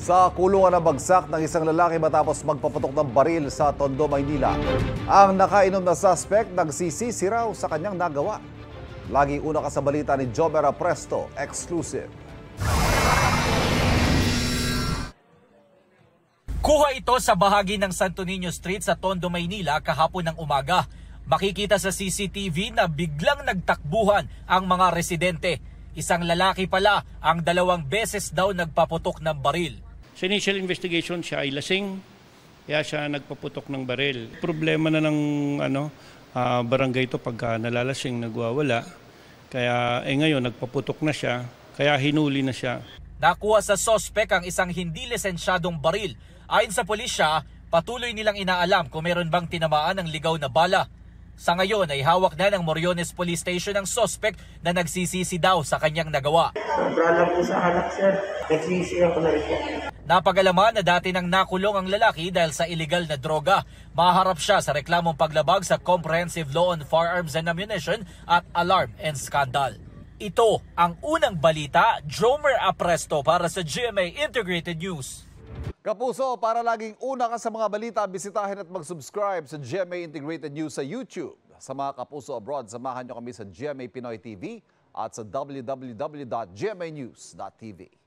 Sa kulungan ng bagsak ng isang lalaki matapos magpaputok ng baril sa Tondo, Maynila. Ang nakainom na suspect nagsisisi raw sa kanyang nagawa. Lagi una ka sa balita ni Jomer Presto, exclusive. Kuha ito sa bahagi ng Santo Niño Street sa Tondo, Maynila kahapon ng umaga. Makikita sa CCTV na biglang nagtakbuhan ang mga residente. Isang lalaki pala ang 2 beses daw nagpaputok ng baril. Sa initial investigation, siya ay lasing, kaya siya nagpaputok ng baril. Problema na ng barangay ito pagka nalalasing, nagwawala. Kaya ngayon, nagpaputok na siya, kaya hinuli na siya. Nakuha sa sospek ang isang hindi lisensyadong baril. Ayon sa pulisya, patuloy nilang inaalam kung meron bang tinamaan ng ligaw na bala. Sa ngayon ay hawak na ng Moriones Police Station ang sospek na nagsisisi daw sa kanyang nagawa. Sobra po sa anak, sir. Nagsisi ako na rin po. Napag-alaman na dati nang nakulong ang lalaki dahil sa illegal na droga. Maharap siya sa reklamong paglabag sa Comprehensive Law on Firearms and Ammunition at Alarm and Scandal. Ito ang unang balita, Jomer Presto para sa GMA Integrated News. Kapuso, para laging una ka sa mga balita, bisitahin at mag-subscribe sa GMA Integrated News sa YouTube. Sa mga kapuso abroad, samahan nyo kami sa GMA Pinoy TV at sa www.gmanews.tv.